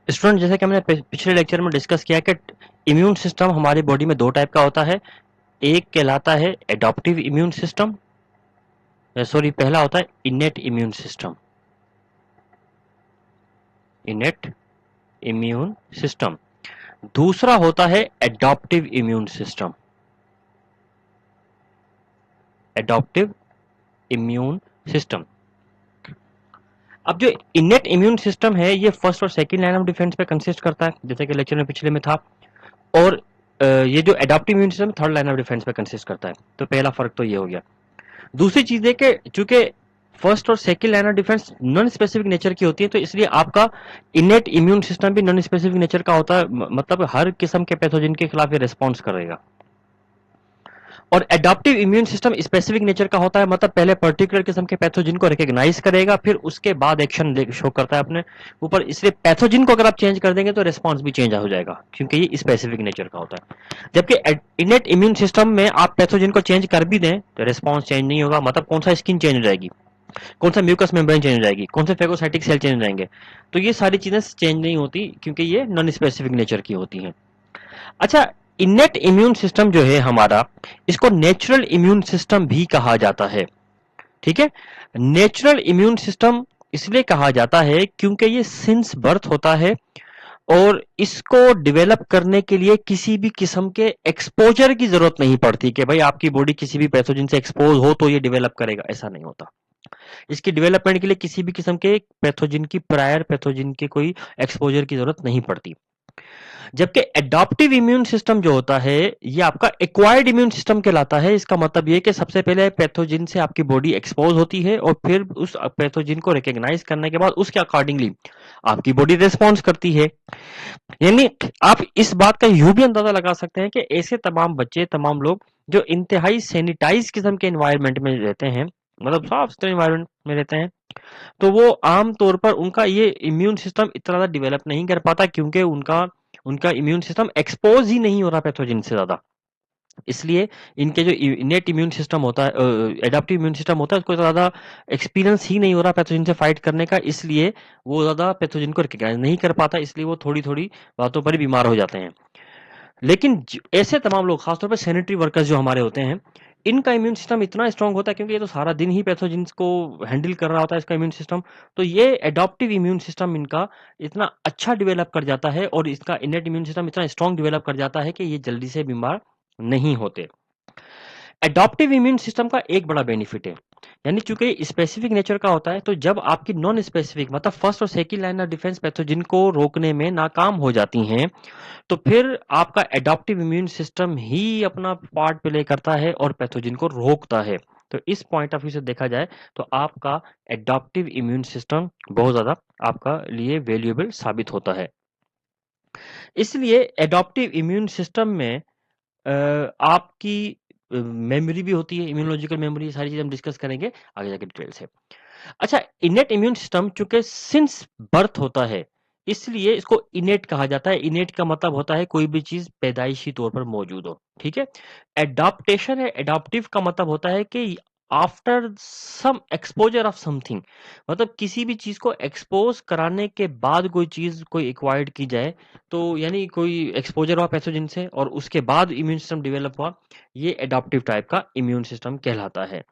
Student, जैसे कि हमने पिछले लेक्चर में डिस्कस किया कि इम्यून सिस्टम हमारी बॉडी में दो टाइप का होता है। एक कहलाता है एडॉप्टिव इम्यून सिस्टम, सॉरी पहला होता है इनेट इम्यून सिस्टम। इनेट immune system. दूसरा होता है adaptive immune system. Adaptive immune system. अब जो इनेट इम्यून सिस्टम है ये फर्स्ट और सेकंड लाइन ऑफ डिफेंस पे कंसिस्ट करता है, जैसे कि लेक्चर में पिछले में था। और ये जो adaptive immune system third line of defence पे कंसिस्ट करता है। तो पहला फर्क तो ये हो गया। दूसरी चीज है कि चूंकि फर्स्ट और second line of defence non specific nature की होती है, तो इसलिए आपका इनेट इम्यून सिस्टम भी नॉन स्पेसिफिक नेचर का होता है, मतलब हर किस्म के पैथोजन के खिलाफ ये रिस्पॉन्स करेगा। और adaptive immune system specific nature का होता है, मतलब पहले पर्टिकुलर किस्म के पैथोजन को रिकॉग्नाइज करेगा, फिर उसके बाद एक्शन शो करता है अपने ऊपर। इसलिए पैथोजन को अगर आप चेंज कर देंगे तो रिस्पॉन्स भी चेंज हो जाएगा, क्योंकि ये स्पेसिफिक नेचर का होता है। जबकि इनेट इम्यून सिस्टम में आप पैथोजन को चेंज कर भी दें तो रिस्पॉन्स चेंज नहीं होगा। मतलब कौन सा स्किन चेंज हो जाएगी, कौन सा म्यूकस मेम्ब्रेन चेंज हो जाएगी, कौन से फेगोसाइटिक सेल चेंज हो जाएंगे, तो ये सारी चीजें चेंज नहीं होती, क्योंकि ये नॉन स्पेसिफिक नेचर की होती हैं। अच्छा, इनेट इम्यून सिस्टम जो है हमारा, इसको नेचुरल इम्यून सिस्टम भी कहा जाता है। ठीक है, नेचुरल इम्यून सिस्टम इसलिए कहा जाता है क्योंकि ये सिंस बर्थ होता है, और इसको डेवलप करने के लिए किसी भी किस्म के एक्सपोजर की जरूरत नहीं पड़ती कि भाई आपकी बॉडी किसी भी पैथोजन से एक्सपोज हो तो ये डेवलप करेगा, ऐसा नहीं होता। इसकी डेवलपमेंट के लिए किसी भी किस्म के पैथोजन की, प्रायर पैथोजन की कोई एक्सपोजर की जरूरत नहीं पड़ती। जबकि एडॉप्टिव इम्यून सिस्टम जो होता है ये आपका एक्वायर्ड इम्यून सिस्टम कहलाता है। इसका मतलब ये कि सबसे पहले पैथोजन से आपकी बॉडी एक्सपोज होती है, और फिर उस पैथोजन को रिकॉग्नाइज करने के बाद उसके अकॉर्डिंगली आपकी बॉडी रिस्पॉन्स करती है। यानी आप इस बात का यूं भी अंदाजा लगा सकते हैं कि ऐसे तमाम बच्चे, तमाम लोग जो इंतहाई सैनिटाइज किस्म के एनवायरनमेंट में रहते हैं, मतलब साफ सुथरे एनवायरनमेंट में रहते हैं, तो वो आम तौर पर उनका ये इम्यून सिस्टम इतना ज्यादा डेवलप नहीं कर पाता, क्योंकि उनका उनका इम्यून सिस्टम एक्सपोज ही नहीं हो रहा पैथोजन से ज्यादा। इसलिए इनके जो इनेट इम्यून सिस्टम होता है, एडाप्टिव इम्यून सिस्टम होता है, उसको ज्यादा एक्सपीरियंस ही नहीं हो रहा पैथोजन से फाइट करने का, इसलिए वो ज्यादा पैथोजन को रिकॉग्नाइज नहीं कर पाता, इसलिए वो थोड़ी थोड़ी बातों पर ही बीमार हो जाते हैं। लेकिन ऐसे तमाम लोग, खासतौर पर सैनिटरी वर्कर्स जो हमारे होते हैं, इनका इम्यून सिस्टम इतना स्ट्रांग होता है, क्योंकि ये तो सारा दिन ही पैथोजेंस को हैंडल कर रहा होता है इसका इम्यून सिस्टम। तो ये एडॉप्टिव इम्यून सिस्टम इनका इतना अच्छा डेवलप कर जाता है, और इसका इनेट इम्यून सिस्टम इतना स्ट्रांग डेवलप कर जाता है कि ये जल्दी से बीमार नहीं होते। एडॉप्टिव इम्यून सिस्टम का एक बड़ा बेनिफिट है, यानी चूंकि स्पेसिफिक नेचर का होता है, तो जब आपकी नॉन स्पेसिफिक, मतलब फर्स्ट और second line of defence pathogen को रोकने में नाकाम हो जाती हैं, तो फिर आपका एडॉप्टिव इम्यून सिस्टम ही अपना पार्ट प्ले करता है और पैथोजन को रोकता है। तो इस पॉइंट ऑफ व्यू से देखा जाए तो आपका एडॉप्टिव इम्यून सिस्टम बहुत ज्यादा आपका लिए वैल्यूएबल साबित होता है। इसलिए एडॉप्टिव इम्यून सिस्टम में आपकी मेमोरी भी होती है, इम्यूनोलॉजिकल मेमोरी, सारी चीजें हम डिस्कस करेंगे आगे जाके डिटेल से। अच्छा, इनेट इम्यून सिस्टम चूंकि सिंस बर्थ होता है, इसलिए इसको इनेट कहा जाता है। इनेट का मतलब होता है कोई भी चीज पैदाइशी तौर पर मौजूद हो। ठीक है, एडाप्टेशन है, एडाप्टिव का मतलब होता है कि after some exposure of something, मतलब किसी भी चीज को एक्सपोज कराने के बाद कोई चीज कोई एक्वायर्ड की जाए, तो यानी कोई एक्सपोजर हुआ पैथोजन से और उसके बाद इम्यून सिस्टम डेवलप हुआ, ये एडाप्टिव टाइप का इम्यून सिस्टम कहलाता है।